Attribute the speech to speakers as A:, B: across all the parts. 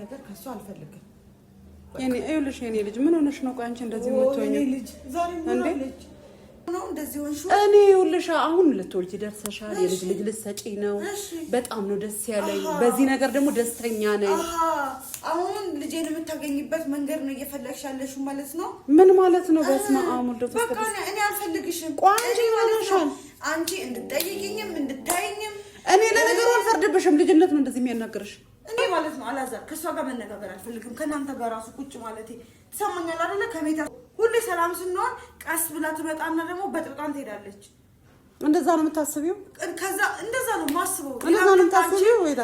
A: ነገር ከሱ አልፈልግም።
B: የኔ አይውልሽ የኔ ልጅ ምን ሆነሽ ነው? ቆይ አንቺ እንደዚህ የምትሆኚ
A: የኔ ልጅ ዛሬ ምን አለች ነው እንደዚህ ሆንሽ?
B: እኔ ይኸውልሽ አሁን ልትወልጂ ደርሰሻል። የልጅ ልጅ ልትሰጪ ነው። በጣም ነው ደስ ያለኝ። በዚህ ነገር ደግሞ ደስተኛ ነኝ።
A: አሁን ልጄን የምታገኝበት መንገድ ነው እየፈለግሽ ያለሽው ማለት ነው?
B: ምን ማለት ነው? በስመ አብ ወልድ ወመንፈስ ቅዱስ።
A: በቃ እኔ አልፈልግሽም።
B: ቋንጂ ሆነሻል።
A: አንቺ እንድትጠይቂኝም እንድታይኝም
B: እኔ ለነገሩ አልፈርድብሽም። ልጅነት ነው እንደዚህ የሚያናግርሽ።
A: እኔ ማለት ነው አላዛር ከሷ ጋር መነጋገር አልፈልግም። ከናንተ ጋር ራሱ ቁጭ ማለት ትሰማኛል አይደለ? ከቤታ ሁሌ ሰላም ስንሆን ቀስ ብላ ትመጣና ደግሞ በጥብጣን ትሄዳለች።
B: እንደዛ ነው የምታስቢው?
A: ከዛ እንደዛ ነው ማስበው።
B: እንደዛ ነው የምታስቢው ወይ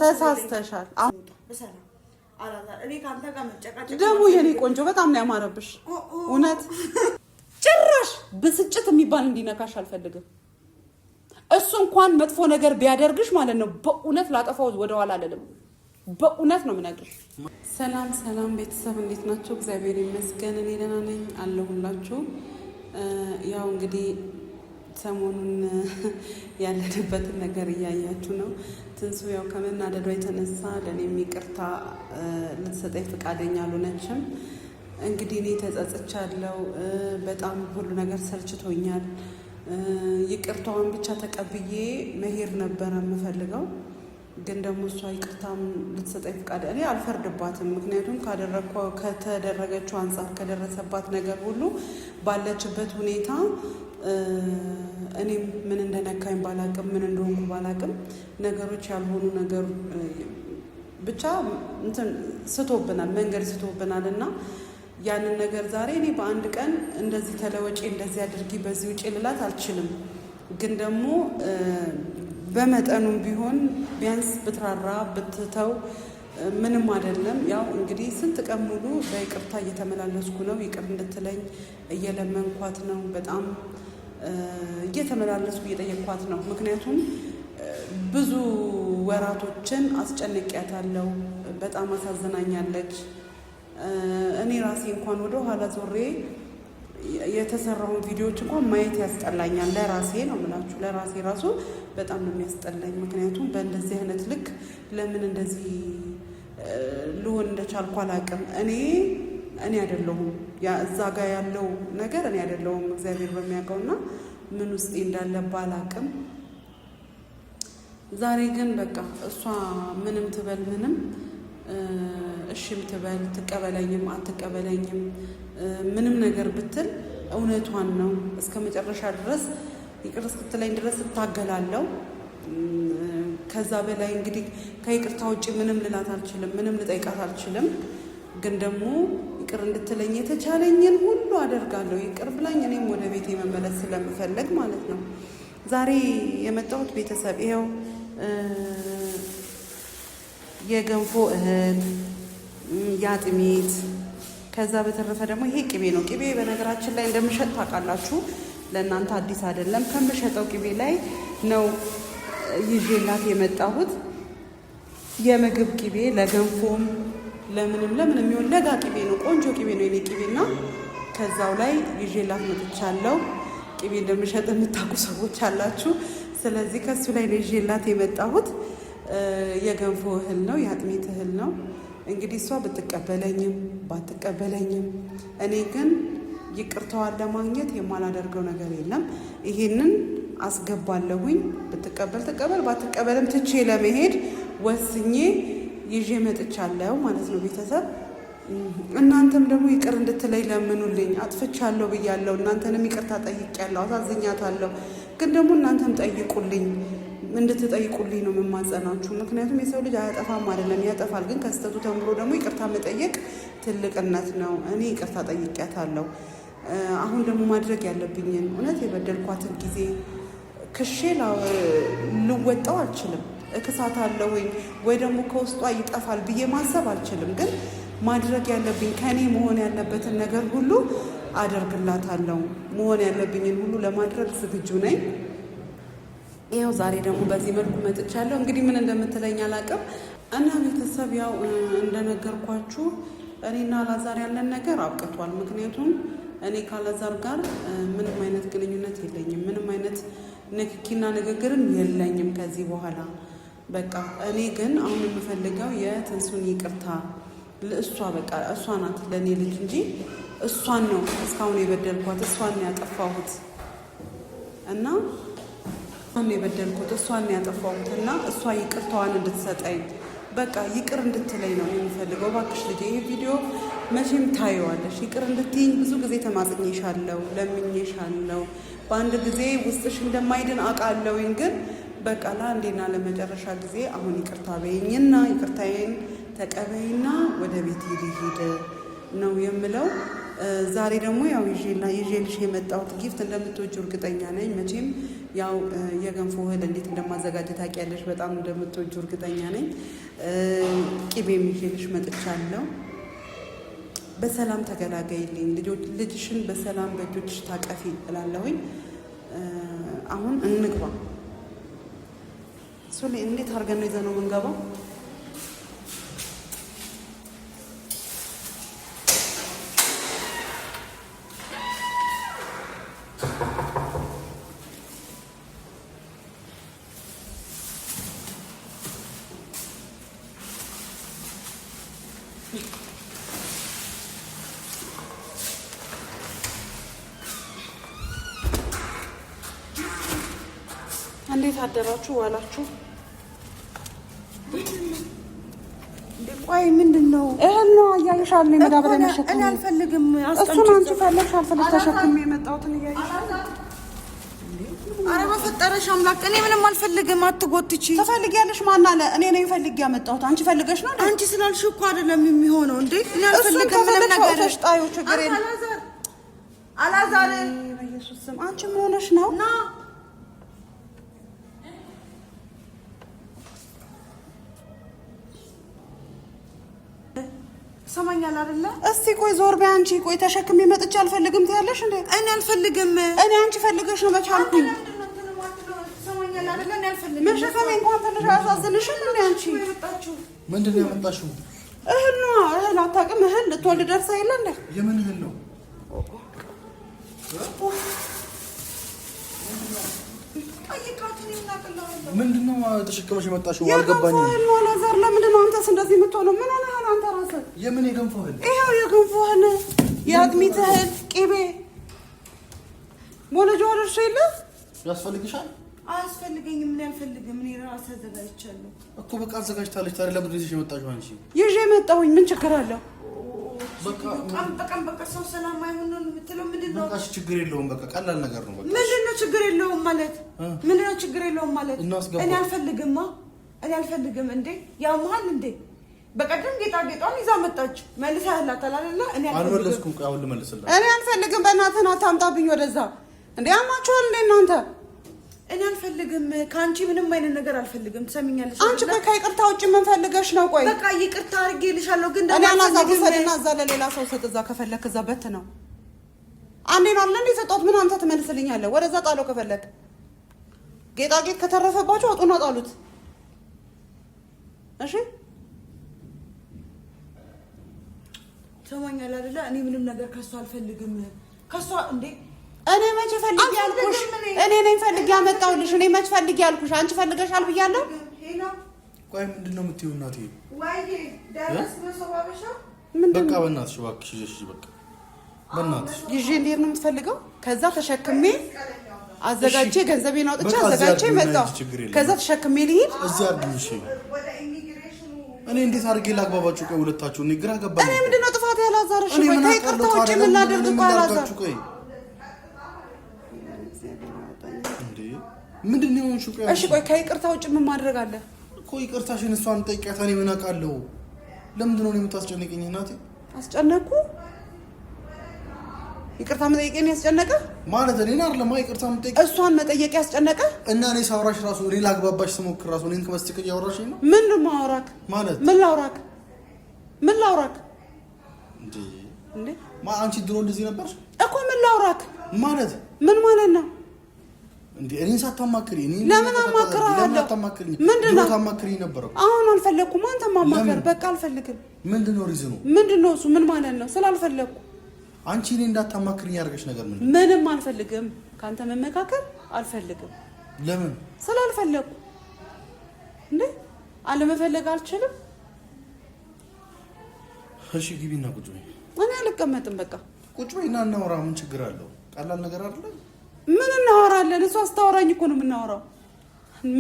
B: ተሳስተሻል? አሁን
A: በሰላም አላዛር እኔ ካንተ ጋር መጨቃጨቅ
B: ደግሞ የኔ ቆንጆ በጣም ነው ያማረብሽ። እውነት ጭራሽ ብስጭት የሚባል እንዲነካሽ አልፈልግም። እሱ እንኳን መጥፎ ነገር ቢያደርግሽ ማለት ነው በእውነት ላጠፋው ወደ ኋላ አልልም። በእውነት ነው የምነግርሽ። ሰላም ሰላም ቤተሰብ እንዴት ናችሁ? እግዚአብሔር ይመስገን እኔ ደህና ነኝ አለሁላችሁ። ያው እንግዲህ ሰሞኑን ያለንበትን ነገር እያያችሁ ነው። ትንሱ ያው ከመናደዷ የተነሳ ለእኔም ይቅርታ ልትሰጠኝ ፈቃደኛ አልሆነችም። እንግዲህ እኔ ተጸጽቻለሁ። በጣም ሁሉ ነገር ሰልችቶኛል። ይቅርታዋን ብቻ ተቀብዬ መሄድ ነበረ የምፈልገው። ግን ደግሞ እሷ ይቅርታም ልትሰጠኝ ፈቃድ እኔ አልፈርድባትም። ምክንያቱም ከተደረገችው አንጻር ከደረሰባት ነገር ሁሉ ባለችበት ሁኔታ እኔም ምን እንደነካኝ ባላቅም ምን እንደሆንኩ ባላቅም ነገሮች ያልሆኑ ነገር ብቻ እንትን ስቶብናል፣ መንገድ ስቶብናል እና ያንን ነገር ዛሬ እኔ በአንድ ቀን እንደዚህ ተለወጪ እንደዚህ አድርጊ በዚህ ውጪ ልላት አልችልም። ግን ደግሞ በመጠኑም ቢሆን ቢያንስ ብትራራ ብትተው ምንም አይደለም። ያው እንግዲህ ስንት ቀን ሙሉ በይቅርታ እየተመላለስኩ ነው። ይቅር እንድትለኝ እየለመንኳት ነው። በጣም እየተመላለስኩ እየጠየኳት ነው። ምክንያቱም ብዙ ወራቶችን አስጨንቂያታለሁ። በጣም አሳዝናኛለች። እኔ ራሴ እንኳን ወደ ኋላ ዞሬ የተሰራውን ቪዲዮዎች እንኳን ማየት ያስጠላኛል። ለራሴ ነው የምላችሁ፣ ለራሴ ራሱ በጣም ነው የሚያስጠላኝ። ምክንያቱም በእንደዚህ አይነት ልክ ለምን እንደዚህ ልሆን እንደቻልኩ አላውቅም። እኔ አይደለሁም እዛ ጋር ያለው ነገር እኔ አይደለሁም፣ እግዚአብሔር በሚያውቀውና ምን ውስጤ እንዳለ ባላውቅም፣ ዛሬ ግን በቃ እሷ ምንም ትበል ምንም እሺም ትበል ትቀበለኝም አትቀበለኝም ምንም ነገር ብትል እውነቷን ነው። እስከ መጨረሻ ድረስ ይቅር እስክትለኝ ድረስ እታገላለሁ። ከዛ በላይ እንግዲህ ከይቅርታ ውጭ ምንም ልላት አልችልም፣ ምንም ልጠይቃት አልችልም። ግን ደግሞ ይቅር እንድትለኝ የተቻለኝን ሁሉ አደርጋለሁ። ይቅር ብላኝ እኔም ወደ ቤቴ መመለስ ስለምፈልግ ማለት ነው። ዛሬ የመጣሁት ቤተሰብ ይኸው የገንፎ እህል ያጥሚት፣ ከዛ በተረፈ ደግሞ ይሄ ቅቤ ነው። ቅቤ በነገራችን ላይ እንደምሸጥ ታውቃላችሁ፣ ለእናንተ አዲስ አይደለም። ከምሸጠው ቅቤ ላይ ነው ይዤላት የመጣሁት። የምግብ ቅቤ ለገንፎም ለምንም የሚሆን ለጋ ቅቤ ነው። ቆንጆ ቅቤ ነው የኔ ቅቤና ከዛው ላይ ይዤላት መጥቻለሁ። ቅቤ እንደምሸጥ የምታውቁ ሰዎች አላችሁ። ስለዚህ ከሱ ላይ ነው ይዤላት የመጣሁት። የገንፎ እህል ነው፣ የአጥሚት እህል ነው። እንግዲህ እሷ ብትቀበለኝም ባትቀበለኝም እኔ ግን ይቅርታዋን ለማግኘት የማላደርገው ነገር የለም። ይሄንን አስገባለሁኝ። ብትቀበል ትቀበል፣ ባትቀበልም ትቼ ለመሄድ ወስኜ ይዤ መጥቻለሁ ማለት ነው። ቤተሰብ እናንተም ደግሞ ይቅር እንድትለኝ ለምኑልኝ። አጥፍቻለሁ ብያለሁ፣ እናንተንም ይቅርታ ጠይቄያለሁ፣ አሳዝኛታለሁ። ግን ደግሞ እናንተም ጠይቁልኝ፣ እንድትጠይቁልኝ ነው የምማጸናችሁ። ምክንያቱም የሰው ልጅ አያጠፋም አይደለም፣ ያጠፋል። ግን ከስተቱ ተምሮ ደግሞ ይቅርታ መጠየቅ ትልቅነት ነው። እኔ ይቅርታ ጠይቄያታለሁ። አሁን ደግሞ ማድረግ ያለብኝን እውነት የበደልኳትን ጊዜ ክሼ ልወጣው አልችልም። እክሳታለሁኝ ወይ ደግሞ ከውስጧ ይጠፋል ብዬ ማሰብ አልችልም። ግን ማድረግ ያለብኝ ከኔ መሆን ያለበትን ነገር ሁሉ አደርግላታለሁ። መሆን ያለብኝን ሁሉ ለማድረግ ዝግጁ ነኝ። ይኸው ዛሬ ደግሞ በዚህ መልኩ መጥቻለሁ። እንግዲህ ምን እንደምትለኝ አላውቅም። እና ቤተሰብ ያው እንደነገርኳችሁ እኔና አላዛር ያለን ነገር አብቅቷል። ምክንያቱም እኔ ካላዛር ጋር ምንም አይነት ግንኙነት የለኝም፣ ምንም አይነት ንክኪና ንግግርም የለኝም ከዚህ በኋላ። በቃ እኔ ግን አሁን የምፈልገው የትንሱን ይቅርታ ለእሷ በቃ እሷ ናት ለእኔ ልጅ እንጂ እሷን ነው እስካሁን የበደልኳት፣ እሷን ነው ያጠፋሁት እና እሷን ነው ያጠፋሁት እና እሷ ይቅርታዋን እንድትሰጠኝ በቃ ይቅር እንድትለኝ ነው የምፈልገው። እባክሽ ልጄ ይሄ ቪዲዮ መቼም ታየዋለሽ፣ ይቅር እንድትይኝ ብዙ ጊዜ ተማጽኜሻለሁ፣ ለምኜሻለሁ። በአንድ ጊዜ ውስጥሽ እንደማይድን አውቃለሁኝ፣ ግን በቃ ለአንዴና ለመጨረሻ ጊዜ አሁን ይቅርታ በይኝና ይቅርታዬን ተቀበይና ወደ ቤት ሊሄድ ነው የምለው። ዛሬ ደግሞ ያው ይዤልሽ የመጣሁት ጊፍት እንደምትወጂው እርግጠኛ ነኝ። መቼም ያው የገንፎ እህል እንዴት እንደማዘጋጀ ታውቂያለሽ፣ በጣም እንደምትወጂው እርግጠኛ ነኝ። ቅቤም ይዤልሽ መጥቻለሁ። በሰላም ተገላገይልኝ፣ ልጅሽን በሰላም በእጆችሽ ታቀፊ እላለሁኝ። አሁን እንግባ። ሱሌ እንዴት አድርገን ነው ይዘነው የምንገባው? እንዴት አደራችሁ ዋላችሁ?
A: ቆይ ምንድን ነው?
B: እህል ነው እያየሻል ነው መዳበሪያ መሸከም።
A: እኔ አልፈልግም።
B: እሱን አንቺ ፈለግሽ አልፈለግሽ ተሸክሜ የመጣሁትን እያየሽ።
A: ኧረ በፈጠረሽ አምላክ እኔ ምንም አልፈልግም። አትጎትቺ።
B: ትፈልጊያለሽ? ማን አለ? እኔ ነኝ ፈልጌ ያመጣሁት። አንቺ ፈልገሽ ነው?
A: አንቺ ስላልሽ እኮ አይደለም የሚሆነው እንዴ። እኔ አልፈልግም ምንም ነገር።
B: ተሽጣዩ ችግር የለም።
A: አላዛር
B: በኢየሱስ ስም አንቺ ምን ሆነሽ ነው?
A: ና ሰማኛል አይደለ?
B: እስቲ ቆይ ዞር በይ አንቺ። ቆይ ተሸክሜ መጥቼ አልፈልግም ትያለሽ እንዴ?
A: እኔ አልፈልግም።
B: እኔ አንቺ ፈልገሽ ነው መቻልኩኝ።
A: ሰማኛል አይደለ? እኔ አልፈልግም።
B: መሸከሜ እንኳን ትንሽ አያሳዝንሽም እንዴ? አንቺ
C: ምንድን ነው ያመጣሽው?
B: እህል ነው። እህል አታውቅም? እህል ልትወልድ ደርሳ የለ እንዴ?
C: የምን እህል ነው? ምንድን ነው ተሸክመሽ የመጣሽው? አልገባኝም።
B: የገንፎ እህል ነው አላዛር። ለምንድን ነው አንተስ እንደዚህ የምትሆነው? ምን ሆነሃል አንተ ራስህ?
C: የምን የገንፎ እህል?
B: ይኸው የገንፎ እህል፣ የአጥሚት እህል፣ ቅቤ ሞለጆ ደርሶ የለ
C: ያስፈልግሻል?
A: አያስፈልገኝም። ምን አልፈልግም። እኔ ራሴ አዘጋጅቻለሁ
C: እኮ። በቃ አዘጋጅታለች። ታዲያ ለምንድን ነው ይዘሽ የመጣሽው አንቺ?
B: ይዤ የመጣሁኝ ምን ችግር አለው?
A: በቃ ሰው ሰላም አይሆን ነው የምትለው? ምንድን ነው?
C: በቃ ችግር የለውም። በቃ ቀላል ነገር ነው። በቃ
A: ምንድን ነው ችግር የለውም ማለት? ምንድን ነው ችግር የለውም ማለት? እኔ አልፈልግም። እኔ አልፈልግም። እንዴ ያማል እንዴ? በቀደም ጌጣጌጧን ይዛ መጣች። መልሳ ያላታል አይደለ? እኔ
C: አልመለስኩም። ቆይ አሁን ልመልስላት።
B: እኔ አልፈልግም። በእናትህ አታምጣብኝ ወደዛ። እንዴ አማችኋል እንዴ እናንተ?
A: እኔ አልፈልግም። ከአንቺ ምንም አይነት ነገር አልፈልግም። ትሰሚኛለሽ?
B: አንቺ ቆይ ከይቅርታ ውጭ ምን ፈልገሽ ነው? ቆይ
A: በቃ ይቅርታ አድርጌልሻለሁ፣ ግን
B: እኔ አላዛብሰልና እዛ ለሌላ ሰው ስጥ። እዛ ከፈለክ እዛ በት ነው አንዴ ነው አለ እንዴ ሰጣት። ምን አንተ ትመልስልኛለህ? ወደዛ ጣለው ከፈለክ። ጌጣጌጥ ከተረፈባችሁ አውጡና ጣሉት። እሺ
A: ትሰማኛለህ አይደለ? እኔ ምንም ነገር ከሷ አልፈልግም። ከሷ እንዴ
B: እኔ መቼ ፈልጌ ያልኩሽ? እኔ ነኝ ፈልጌ ያመጣሁልሽ። እኔ መቼ ፈልጌ ያልኩሽ? አንቺ ፈልገሻል ብያለሁ።
C: ቆይ ምንድን ነው የምትይው እናቴ?
A: ወይ ደረስ በሰባበሻ
C: በቃ በእናትሽ እባክሽ ይዘሽ በቃ በእናትሽ
B: ይዤ እንዴት ነው የምትፈልገው? ከዛ ተሸክሜ አዘጋጅቼ ገንዘቤን አውጥቼ አዘጋጅቼ መጣሁ። ከዛ ተሸክሜ ልሂድ
C: እዚህ አድርጊኝ። እሺ እኔ እንዴት አድርጌ ላግባባችሁ? ቆይ ሁለታችሁ እኔ ግራ ገባኝ።
B: እኔ ምንድን ነው ጥፋት ያላዛር? እሺ ቆይ ከይቅርታ ውጭ ምን ላደርግ? እኮ ያላዛር
C: ቆይ ምንድን ነው የሆንሽው? ቆይ
B: እሺ ቆይ ከይቅርታ ውጭ ምን ማድረግ አለ?
C: እኮ ይቅርታሽን እሷን ጠይቂያት። እኔ ምን አውቃለሁ? ለምንድን ነው የምታስጨንቅኝ እናቴ?
B: አስጨነቁ? ይቅርታ መጠየቄን ያስጨነቀ
C: ማለት እኔን አይደለም ይቅርታ መጠየቅ
B: እሷን መጠየቅ ያስጨነቀ እና
C: እኔ ሳውራሽ ራሱ እኔ ላግባባሽ ስሞክር ራሱ እኔን ከመስጠቅ እያወራሽኝ ነው።
B: ምን ነው ማውራክ? ማለት ምን ላውራክ? ምን ላውራክ እንዴ?
C: አንቺ ድሮ እንደዚህ ነበርሽ
B: እኮ። ምን ላውራክ ማለት ምን ማለት ነው
C: እንዴ? እኔን ሳታማክሪ
B: ለምን አማክራለሁ? ምንድን ነው
C: ታማክሪኝ ነበር?
B: አሁን አልፈለኩም። አንተ ማማከር በቃ አልፈልግም።
C: ምንድን ነው ሪዝኑ?
B: ምንድን ነው እሱ? ምን ማለት ነው? ስላልፈለኩ
C: አንቺ እኔ እንዳታማክሪኝ ያደርገሽ ነገር ምን?
B: ምንም አልፈልግም። ካንተ መመካከር አልፈልግም።
C: ለምን?
B: ስላልፈለኩ እንዴ አለመፈለግ አልችልም።
C: እሺ ግቢና ቁጭ በይ።
B: እኔ አልቀመጥም። በቃ
C: ቁጭ በይና እናውራ። ምን ችግር አለው? ቀላል ነገር አይደለ?
B: ምን እናወራለን? እሷ አስታወራኝ እኮ ነው የምናወራው።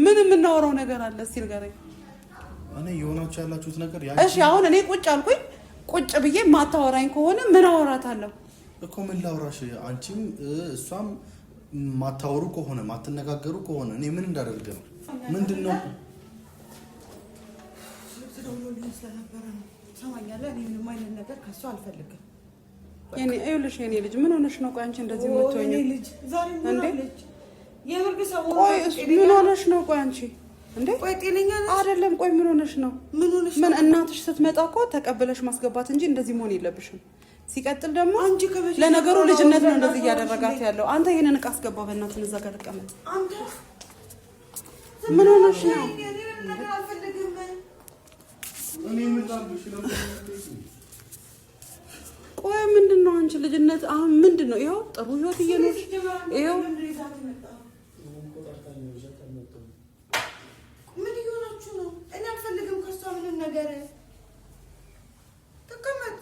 B: ምን የምናወራው ነገር አለ? እስቲ ንገረኝ።
C: እኔ የሆናችሁ ያላችሁት ነገር
B: እሺ፣ አሁን እኔ ቁጭ አልኩኝ። ቁጭ ብዬ ማታወራኝ ከሆነ ምን አወራታለሁ
C: እኮ? ምን ላውራሽ? አንቺም እሷም ማታወሩ ከሆነ ማትነጋገሩ ከሆነ እኔ ምን እንዳደርግ ነው? ምንድነው?
A: ምንም አይነት ነገር ከሷ አልፈልግም።
B: ይኸውልሽ የኔ ልጅ ምን ሆነሽ ነው? ቆይ አንቺ እንደዚህ የምትሆኚው ቆይ ምን ሆነሽ ነው? ቆይ አንቺ እንዴ
A: ቆይ ጤነኛ ነሽ
B: አይደለም? ቆይ ምን ሆነሽ ነው? ምን እናትሽ ስትመጣ እኮ ተቀበለሽ ማስገባት እንጂ እንደዚህ መሆን የለብሽም። ሲቀጥል ደግሞ ለነገሩ ልጅነት ነው እንደዚህ እያደረጋት ያለው። አንተ ይሄንን ዕቃ አስገባው በእናትህ እዛ ጋር ተቀመጥ። ምን ሆነሽ ነው? ቆይ ምንድን ነው አንቺ ልጅነት አሁን ምንድን ነው? ይኸው ጥሩ ህይወት እየኖርሽ ይኸው
A: ምን እየሆናችሁ ነው? እኔ አልፈልግም ከሷ ምንም ነገር። ተቀመጥ።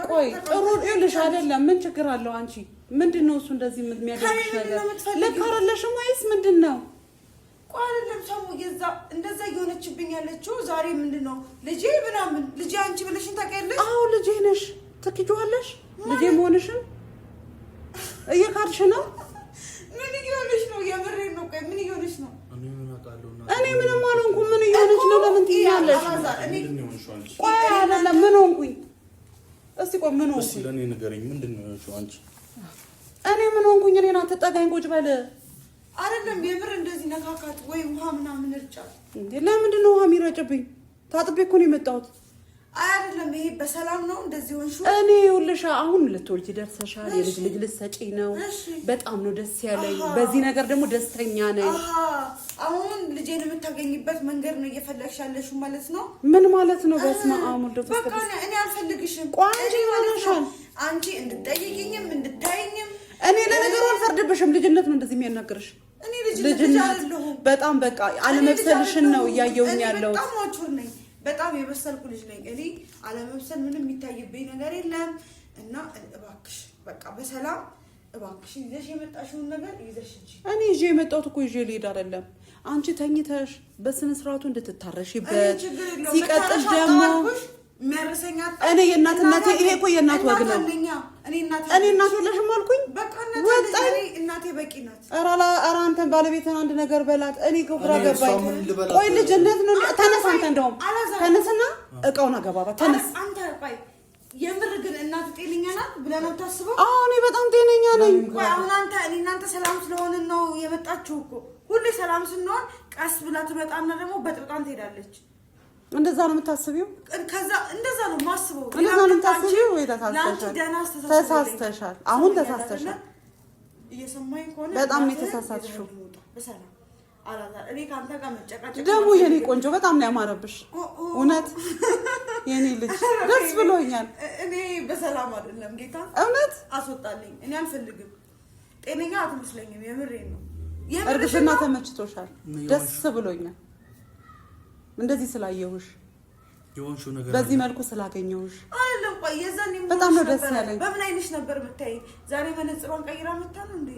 B: ቆይ ጥሩ ይኸውልሽ አይደለም ምን ችግር አለው? አንቺ ምንድን ነው እሱ እንደዚህ የሚያደርግሽ ነገር? ልክ አይደለሽም ወይስ ምንድን ነው?
A: ቆይ አይደለም ሰው እንደዛ እየሆነችብኝ ያለችው ዛሬ ምንድን ነው? ልጄ ምናምን ልጄ አንቺ ብለሽኝ ታውቂያለሽ?
B: አዎ ልጄ ነሽ። ትክጂዋለሽ ልጄ መሆንሽን እየካድሽ ነው።
A: ምን እየሆነሽ ነው? የምሬን ነው። ቆይ ምን እየሆነሽ ነው?
B: እኔ ምንም አልሆንኩም። ምን እየሆነች ነው? ለምን ትይኛለሽ? ቆይ አይደለም ምን ሆንኩኝ? እስቲ ቆይ ምን ሆንኩኝ?
C: እስቲ ለኔ ንገረኝ። ምንድን ነው ያልሽው አንቺ?
B: እኔ ምን ሆንኩኝ? እኔን አትጠጋኝ። ቁጭ በል።
A: አይደለም የምር እንደዚህ ነካካት ወይ ውሃ ምናምን እርጫት
B: እንዴ? ለምንድን ነው ውሃ የሚረጭብኝ? ታጥቤ እኮ ነው የመጣሁት።
A: አይደለም ይሄ በሰላም ነው እንደዚህ ሆንሽ?
B: እኔ ይኸውልሽ አሁን ልትወልጂ ደርሰሻል። የልጅ ልጅ ልትሰጪ ነው። በጣም ነው ደስ ያለኝ። በዚህ ነገር ደግሞ ደስተኛ ነኝ።
A: አሁን ልጄን የምታገኝበት መንገድ ነው እየፈለግሽ ያለሽው ማለት ነው?
B: ምን ማለት ነው? በስመ አብ ወልድ ወመንፈስ
A: በቃ እኔ አልፈልግሽም።
B: ቋንጂ ማለሻል
A: አንቺ እንድትጠይቂኝም እንድታይኝም
B: እኔ ለነገሩ አልፈርድብሽም። ልጅነት ነው እንደዚህ የሚያናግርሽ።
A: እኔ ልጅነት
B: በጣም በቃ አለመብሰልሽን ነው እያየሁኝ ያለሁት።
A: በጣም ማቹር ነኝ። በጣም የበሰልኩ ልጅ ነኝ። እኔ አለመብሰል ምንም የሚታይብኝ ነገር የለም። እና እባክሽ በቃ በሰላም እባክሽ ይዘሽ የመጣሽውን ነገር ይዘሽ እንጂ
B: እኔ ይዤ የመጣሁት እኮ ይዤ ልሄድ አይደለም። አንቺ ተኝተሽ በስነ ስርዓቱ እንድትታረሽበት። ሲቀጥል ደግሞ
A: የሚያርሰኛ
B: እኔ የእናትነቴ ይሄ እኮ የእናት ወግ ነው። እኔ እናት የለሽም አልኩኝ።
A: ወጣኝ እናቴ በቂ ናት።
B: ኧረ አንተን ባለቤትን አንድ ነገር በላት። እኔ ግራ ገባኝ። ቆይ ልጅነት ነው። ተነስ አንተ እንደውም ተነስና እቃውን አገባባት። ተነስ
A: አንተ። ቆይ የምር ግን እናት ጤነኛ ናት ብለህ ነው የምታስበው?
B: አዎ እኔ በጣም ጤነኛ ነኝ።
A: ቆይ አሁን አንተ እናንተ ሰላም ስለሆንን ነው የመጣችው እኮ። ሁሌ ሰላም ስንሆን ቀስ ብላ ትመጣና ደግሞ በጥብጣን ትሄዳለች።
B: እንደዛ ነው የምታስቢው?
A: ከዛ እንደዛ ነው የማስበው።
B: እንደዛ ነው የምታስቢው ወይ ተሳስተሻል? አሁን ተሳስተሻል።
A: እየሰማኝ ከሆነ
B: በጣም የተሳሳትሽው።
A: በሰላም አላዛር፣ እኔ ካንተ ጋር መጨቃጨቅ
B: ደግሞ የኔ ቆንጆ በጣም ነው ያማረብሽ። እውነት የኔ ልጅ ደስ ብሎኛል።
A: እኔ በሰላም አይደለም ጌታ
B: እውነት
A: አስወጣልኝ። እኔ አልፈልግም። ጤነኛ አትመስለኝም። የምሬን ነው።
B: እርግዝና ተመችቶሻል? ደስ ብሎኛል እንደዚህ ስላየሁሽ፣ በዚህ መልኩ ስላገኘሁሽ
A: አይደለም። ቆይ የዛኔ
B: በጣም ነው ደስ ያለኝ።
A: በምን አይነሽ ነበር የምታይ? ዛሬ መነጽሯን ቀይራ መጣ ነው እንዴ?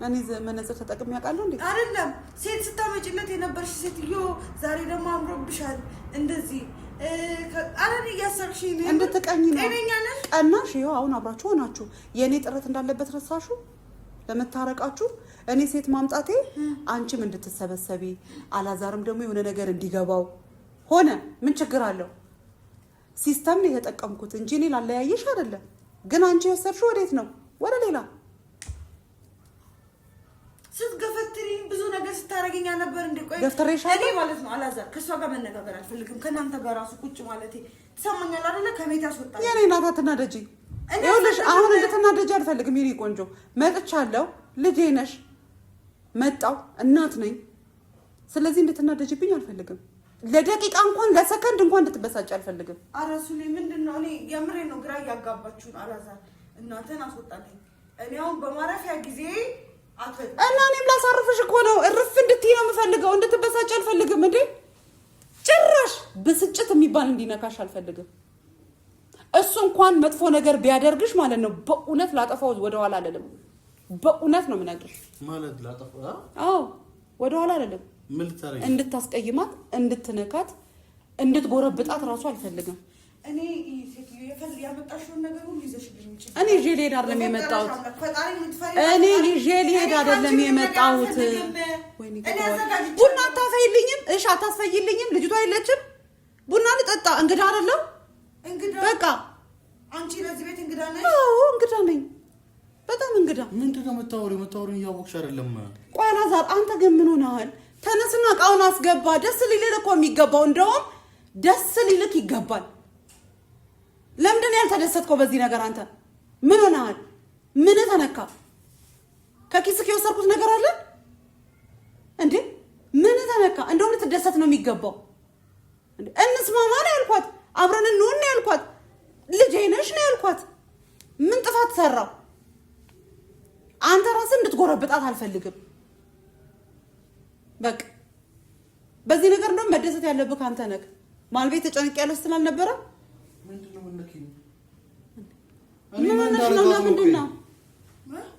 B: እኔ መነጽር ተጠቅሜ ያውቃለሁ እንዴ?
A: አይደለም ሴት ስታመጪለት የነበርሽ ሴትዮ ዛሬ ደግሞ አምሮብሻል እንደዚህ። አረን እያሳቅሽ ነው።
B: እንድትቀኝ ነው።
A: ጤነኛ ነሽ?
B: ቀናሽ። ይኸው አሁን አብራችሁ ሆናችሁ የእኔ ጥረት እንዳለበት ረሳሹ ለመታረቃችሁ። እኔ ሴት ማምጣቴ አንቺም እንድትሰበሰቢ አላዛርም ደግሞ የሆነ ነገር እንዲገባው ሆነ። ምን ችግር አለው? ሲስተም ነው የተጠቀምኩት እንጂ እኔ ላለያየሽ አይደለም። ግን አንቺ የወሰድሽው ወዴት ነው? ወደ ሌላ
A: ስትገፈትሪ ብዙ ነገር ስታረገኛ ነበር እንዴ? ቆይ
B: ገፍትሬሻለሁ
A: እኔ ማለት ነው አላዛር፣ ከሷ ጋር መነጋገር አልፈልግም። ከናንተ ጋር ራሱ ቁጭ ማለቴ ትሰማኛል አይደለ? ከቤት ያስወጣል።
B: የኔ እናት አትናደጂ። ይኸውልሽ አሁን እንድትናደጂ አልፈልግም። የኔ ቆንጆ መጥቻለሁ። ልጄ ነሽ። መጣው እናት ነኝ። ስለዚህ እንድትናደጂብኝ አልፈልግም። ለደቂቃ እንኳን ለሰከንድ እንኳን እንድትበሳጭ አልፈልግም።
A: አራሱሌ ምንድነው? እኔ የምሬ ነው። ግራ እያጋባችሁ አላዛር። እናንተን አስወጣልኝ። እኔ አሁን በማረፊያ ጊዜ
B: እና እኔም ላሳርፍሽ እኮ ነው። እርፍ እንድትይ ነው የምፈልገው። እንድትበሳጭ አልፈልግም። እንዴ ጭራሽ ብስጭት የሚባል እንዲነካሽ አልፈልግም። እሱ እንኳን መጥፎ ነገር ቢያደርግሽ ማለት ነው በእውነት ላጠፋው ወደኋላ አይደለም። በእውነት ነው የምነግርሽ
C: ማለት ላጠፋው
B: አዎ ወደኋላ አይደለም።
C: ምን ልታረጊ
B: እንድታስቀይማት እንድትነካት እንድትጎረብጣት ራሱ አልፈልግም።
A: እኔ ሴትዮ ያመጣሽውን ነገር ሁሉ ይዘሽልኝ እንጂ
B: እኔ ይዤ ልሄድ አይደለም የመጣሁት። እኔ ይዤ ልሄድ አይደለም የመጣሁት። ወይኔ ቡና አታፈይልኝም? እሺ አታስፈይልኝም? ልጅቷ የለችም። ቡና ልጠጣ እንግዳ አይደለም
A: እንግዳ
B: በቃ
A: አንቺ ለዚህ ቤት እንግዳ ነሽ?
B: አዎ እንግዳ ነኝ፣ በጣም እንግዳ።
C: ምንድነው የምታወሪው እያወቅሽ አይደለም?
B: ቆይ አላዛር አንተ ግን ምን ሆነሃል? ተነስና እቃውን አስገባ። ደስ ሊልህ እኮ የሚገባው እንደውም ደስ ሊልህ ይገባል። ለምንድን ነው ያልተደሰትከው በዚህ ነገር? አንተ ምን ሆነሃል? ምን ተነካ? ከኪስክ የወሰድኩት ነገር አለ እንዴ? ምን ተነካ? እንደውም ልትደሰት ነው የሚገባው። እንዴ እንስማማ ነው ያልኳት፣ አብረን እንሁን ነው ያልኳት፣ ልጄ ነሽ ነው ያልኳት። ምን ጥፋት ሰራው? አንተ ራስህ እንድትጎረብጣት አልፈልግም። በቃ በዚህ ነገር እንደውም መደሰት ያለብህ አንተ ነህ። ማልቤት ተጨንቄ ያለሽ ስላልነበረ
C: ምንድነው ምንነኪኝ?
B: ምንድነው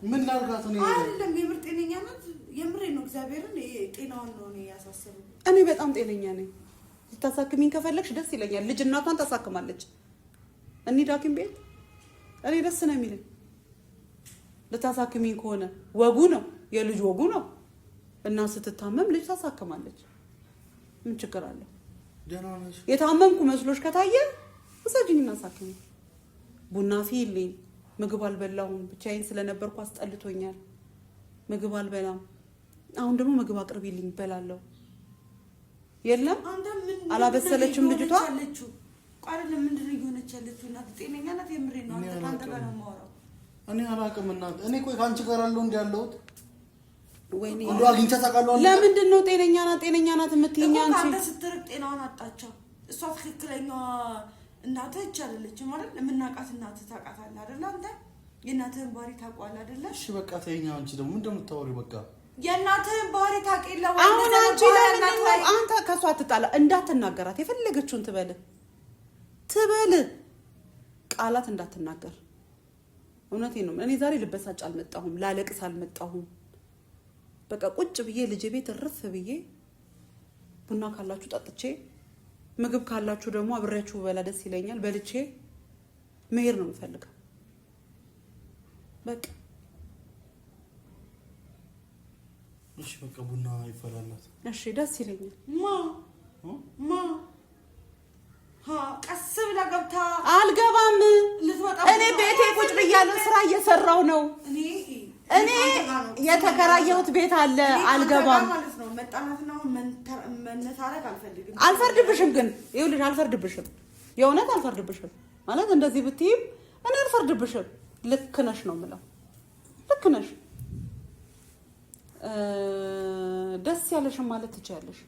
C: ምን ላድርጋት ነው?
A: አይደለም የምር ጤነኛ ናት። የምሬ ነው እግዚአብሔርን ጤናዋን ነው እኔ ያሳሰበኝ።
B: እኔ በጣም ጤነኛ ነኝ። ልታሳክሚኝ ከፈለግሽ ደስ ይለኛል። ልጅ እናቷን ታሳክማለች። እንሂድ ሐኪም ቤት። እኔ ደስ ነው የሚለኝ። ልታሳክሚኝ ከሆነ ወጉ ነው፣ የልጅ ወጉ ነው። እና ስትታመም ልጅ ታሳክማለች። ምን ችግር አለ?
C: ደህና ነሽ?
B: የታመምኩ መስሎሽ ከታየ እሰጂኝ እና ሳክሚ። ቡና ፊልኝ። ምግብ አልበላሁም፣ ብቻዬን ስለነበርኩ አስጠልቶኛል። ምግብ አልበላም። አሁን ደግሞ ምግብ አቅርቢልኝ እበላለሁ። የለም አላበሰለችም ልጅቷ።
A: አይደለም ምንድነው እየሆነች ያለችው? እናት ጤነኛ ናት። የምሬ ነው። አንተ ጋር ነው የማወራው።
C: እኔ አላውቅም እናት። እኔ ቆይ ካንቺ ጋር አለው እንዴ ያለሁት?
B: ወይኔ
C: እንዴ አግኝቻ ታውቃለሁ?
B: ለምንድን ነው ጤነኛ ናት የምትይኝ አንቺ?
A: አንተ ስትርቅ ጤናዋን አጣቻው። እሷ ትክክለኛዋ እናትህ ይቻለች ማለት የምናውቃት እናትህ ታውቃታለህ አይደል? አንተ የእናትህን ባህሪ ታውቀዋለህ አይደል? እሺ
C: በቃ ተይኝ። አንቺ ደግሞ እንደምታወሪው በቃ
A: የእናትህን ባህሪ ታውቂለህ ወይ?
B: አሁን አንቺ ለምን ነው አንተ ከሷ አትጣላ? እንዳትናገራት የፈለገችውን ትበል ቃላት እንዳትናገር። እውነቴን ነው። እኔ ዛሬ ልበሳጭ አልመጣሁም፣ ላለቅስ አልመጣሁም። በቃ ቁጭ ብዬ ልጅ ቤት እርፍ ብዬ ቡና ካላችሁ ጠጥቼ ምግብ ካላችሁ ደግሞ አብሬያችሁ በላ ደስ ይለኛል። በልቼ መሄድ ነው የምፈልገው። በቃ
C: እሺ በቃ ቡና ይፈላላት።
B: እሺ ደስ ይለኛል።
A: ማ ቀስ ብላ ገብታ
B: አልገባም። እኔ ቤቴ ቁጭ ብያለሁ፣ ስራ እየሰራው ነው። እኔ የተከራየሁት ቤት አለ። አልገባም
A: ማለት ነው። መጣናትና መነታረክ አልፈልግም።
B: አልፈርድብሽም ግን ይኸውልሽ፣ አልፈርድብሽም። የእውነት አልፈርድብሽም ማለት እንደዚህ ብትይም እኔ አልፈርድብሽም። ልክ ነሽ ነው የምለው። ልክ ነሽ። ደስ ያለሽም ማለት ትችያለሽ።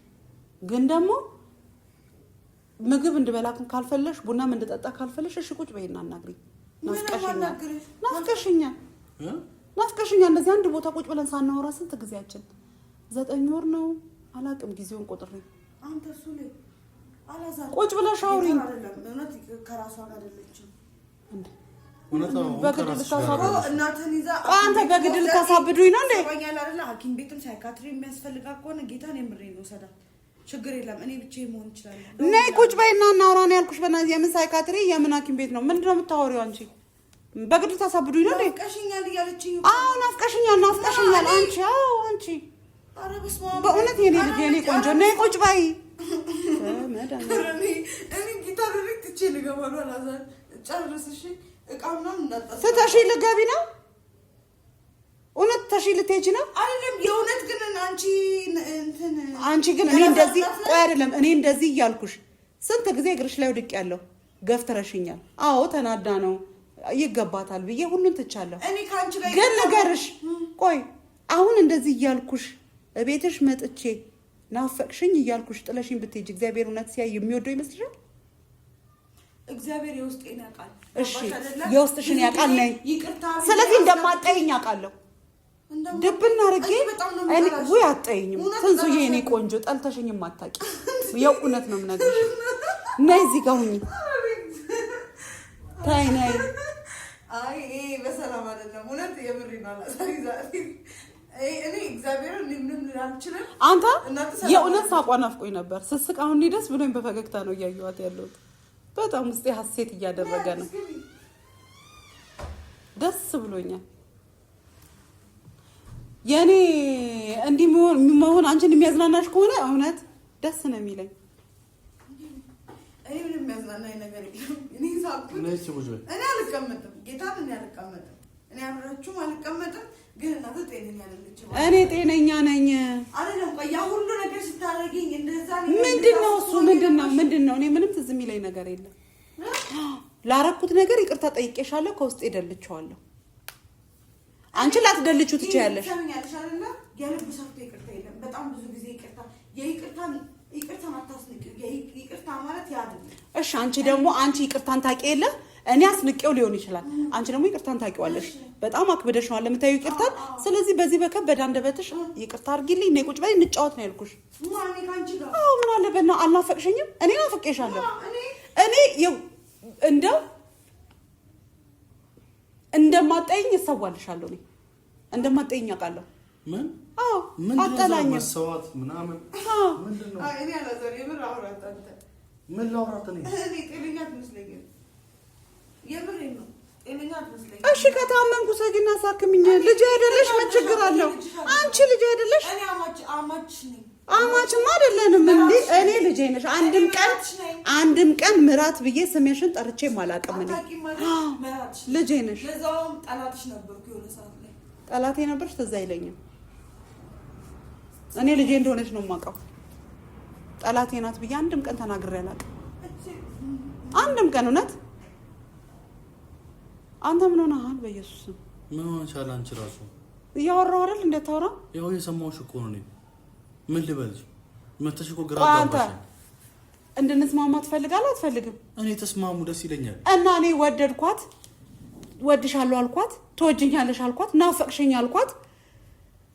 B: ግን ደግሞ ምግብ እንድበላክ ካልፈለሽ፣ ቡናም እንድጠጣ ካልፈለሽ እሺ ቁጭ በይና አናግሪኝ። ናፍቀሽኛል። እንደዚህ አንድ ቦታ ቁጭ ብለን ሳናወራ ስንት ጊዜያችን? 9 ወር ነው አላውቅም። ጊዜውን ቆጥሬ
A: አንተ እሱ ላይ አላዛር
B: ቁጭ ብለሽ አውሪኝ።
A: እውነት ከራሷ ጋር አይደለችም እንዴ?
B: በግድ ልታሳብዱ
A: እናትህን ይዛ
B: አንተ በግድ ልታሳብዱኝ ነው እንዴ?
A: ሰባኛል አይደለ? ሐኪም ቤትም ሳይካትሪ የሚያስፈልጋት ከሆነ ጌታን የምሬን ነው ሰዳት። ችግር የለም። እኔ ብቻዬን መሆን እችላለሁ።
B: ነይ ቁጭ በይና እናውራ ነው ያልኩሽ። በእናትህ የምን ሳይካትሪ የምን ሐኪም ቤት ነው? ምንድነው የምታወሪው አንቺ? በግድ ታሳብዱኝ ነው እንዴ?
A: ናፍቀሽኛል እያለችኝ።
B: አዎ ናፍቀሽኛል አንቺ። አዎ አንቺ።
A: ኧረ በስመ አብ
B: በእውነት የኔ ልጅ የኔ ቆንጆ ነይ ቁጭ በይ።
A: እኔ ጊታር ልክ ትቼ ልገባ ነው። አላዛር ጨርስ። እሺ እቃ ምናምን እንዳታስብ።
B: ስተሺ ልትገቢ ነው? እውነት ተሺ ልትሄጂ ነው?
A: አይደለም የእውነት ግን
B: አንቺ ግን እኔ እንደዚህ ቆይ አይደለም እኔ እንደዚህ እያልኩሽ ስንት ጊዜ እግርሽ ላይ ወድቅ ያለው ገፍትረሽኛል። አዎ ተናዳ ነው ይገባታል ብዬ ሁሉን ትቻለሁ።
A: እኔ ካንቺ ጋር
B: ግን ነገርሽ ቆይ አሁን እንደዚህ እያልኩሽ እቤትሽ መጥቼ ናፈቅሽኝ እያልኩሽ ጥለሽኝ ብትሄጂ እግዚአብሔር እውነት ሲያይ የሚወደው ይመስልሻል?
A: እግዚአብሔር የውስጤን ያውቃል።
B: እሺ የውስጥሽን ያውቃል ነኝ። ስለዚህ እንደማጠይኝ ያውቃለሁ። ድብና አድርጌ እኔ ወይ አጠይኝም ትንሱዬ የኔ ቆንጆ ጠልተሽኝም አታውቂ የእውነት ነው የምነግርሽ ነይ እዚህ ጋር ሁኚ ታይ ነይ
A: አይ በሰላም አይደለም እውነት የምር ይናላል እኔ እግዚአብሔር ምንም ልላልችልም
B: አንተ የእውነት ሳቋን አፍቆኝ ነበር ስስቅ አሁን ደስ ብሎኝ በፈገግታ ነው እያየኋት ያለሁት በጣም ውስጤ ሀሴት እያደረገ ነው ደስ ብሎኛል የኔ እንዲህ መሆን አንቺን የሚያዝናናሽ ከሆነ እውነት ደስ ነው የሚለኝ
A: እኔ ምንም የሚያዝናናኝ ነገር የለም እኔ ሳቁ እኔ አልቀመጥም ጌታን እኔ አልቀመጥም እኔ አብራችሁ አልቀመጥም ግን እናንተ ጤነኛ አይደለች
B: እኔ ጤነኛ ነኝ
A: አይደለም ቆይ ያ ሁሉ ነገር ስታረጊኝ እንደዛ
B: ምንድነው እሱ ምንድነው እኔ ምንም ትዝ የሚለኝ ነገር የለም ላረኩት ነገር ይቅርታ ጠይቄሻለሁ ከውስጥ ይደልቻለሁ አንቺ ላትደልቹ ትችያለሽ
A: ሰምኛለሽ አይደለ የልብ ሰርቶ ይቅርታ የለም በጣም ብዙ ጊዜ ይቅርታ ማታስንቅ ይቅርታ ማለት ያድል
B: እሺ አንቺ ደግሞ አንቺ ይቅርታን ታውቂ የለ እኔ አስንቄው ሊሆን ይችላል አንቺ ደግሞ ይቅርታን ታውቂዋለሽ በጣም አክብደሽ ነው ለምታዩ ይቅርታን ስለዚህ በዚህ በከበደ አንደበትሽ ይቅርታ አድርጊልኝ ነይ ቁጭ በይ እንጫወት ነው ያልኩሽ
A: ማን ካንቺ ጋር
B: ምን አለበና አልናፈቅሽኝም እኔ ናፍቄሻለሁ እኔ እንደማጣይኝ እሰዋልሻለሁ እኔ እንደማጣይኝ አውቃለሁ
C: ምን
B: ምን አጣላኝ
C: መስዋዕት ምናምን ምንድነው
A: አይ እኔ አላዘር የምር አውራት አንተ
C: ምን ላውራት እኔ
A: ጤነኛ አትመስለኝም የምር ነው ጤነኛ አትመስለኝም
B: እሺ ከታመምኩ ሰጂና ሳክምኝ ልጅ አይደለሽ ምን ችግር አለው አንቺ ልጅ አይደለሽ
A: እኔ አማች ነኝ
B: አማችማ አይደለንም እንዴ እኔ ልጅ ነሽ አንድም ቀን ምራት ብዬ ስሜሽን ጠርቼ ማላቀም ነኝ ልጅ ነሽ
A: ለዛውም ጠላትሽ ነበርኩ የሆነ ሰዓት ላይ
B: ጠላቴ ነበርሽ ትዝ አይለኝም እኔ ልጅ እንደሆነች ነው የማውቀው ጠላቴ ናት ብዬ አንድም ቀን ተናግሬ አላውቅም አንድም ቀን እውነት አንተ ምን ሆነሃል በኢየሱስ
C: ምን ሆነሻል አንቺ ራሱ
B: እያወራሁ አይደል እንደታወራ
C: ያው የሰማሁሽ እኮ ነው ምን ልበልሽ መተሽ እኮ ግራ ጋባሽ
B: እንድንስማማ ትፈልጋለህ አትፈልግም
C: እኔ ተስማሙ ደስ ይለኛል
B: እና እኔ ወደድኳት ወድሻለሁ አልኳት ትወጂኛለሽ አልኳት ናፈቅሽኝ አልኳት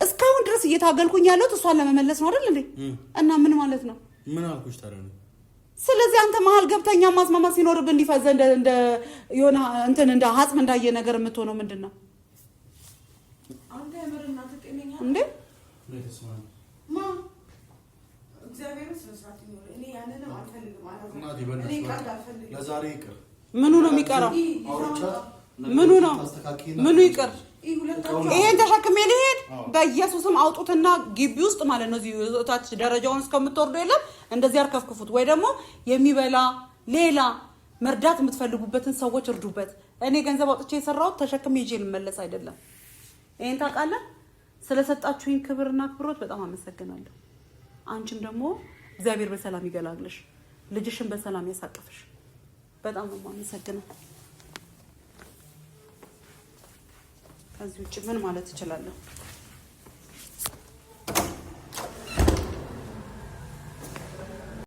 B: እስካሁን ድረስ እየታገልኩኝ ያለሁት እሷን ለመመለስ ነው አይደል እንዴ እና ምን ማለት ነው
C: ምን አልኩሽ ታዲያ
B: ስለዚህ አንተ መሀል ገብተኛ ማስማማ ሲኖርብ እንዲፈዘ እንደ የሆነ እንትን እንደ ሀጽም እንዳየ ነገር የምትሆነው ምንድነው
A: አንተ የምርና ተቀመኛ
B: እንዴ
A: ማ እግዚአብሔር ስለሰራት ነው እኔ ያንንም አልፈልግም አላውቅም እኔ ቃል አልፈልግም
C: ለዛሬ ይቅር
B: ምኑ ነው የሚቀረው ምኑ ይቅር ይሄን ተሸክሜ ልሄድ በኢየሱስም አውጡትና ግቢ ውስጥ ማለት ነው እዚህ ታች ደረጃውን እስከምትወርዱ የለም እንደዚህ አርከፍክፉት ወይ ደግሞ የሚበላ ሌላ መርዳት የምትፈልጉበትን ሰዎች እርዱበት እኔ ገንዘብ አውጥቼ የሰራሁት ተሸክሜ ይዤ ልመለስ አይደለም ይሄን ታውቃለህ ስለሰጣችሁኝ ክብርና ክብሮት በጣም አመሰግናለሁ አንቺም ደግሞ እግዚአብሔር በሰላም ይገላግልሽ ልጅሽን በሰላም ያሳቅፍሽ በጣም ነው የማመሰግነው ከዚህ ውጭ ምን ማለት እችላለሁ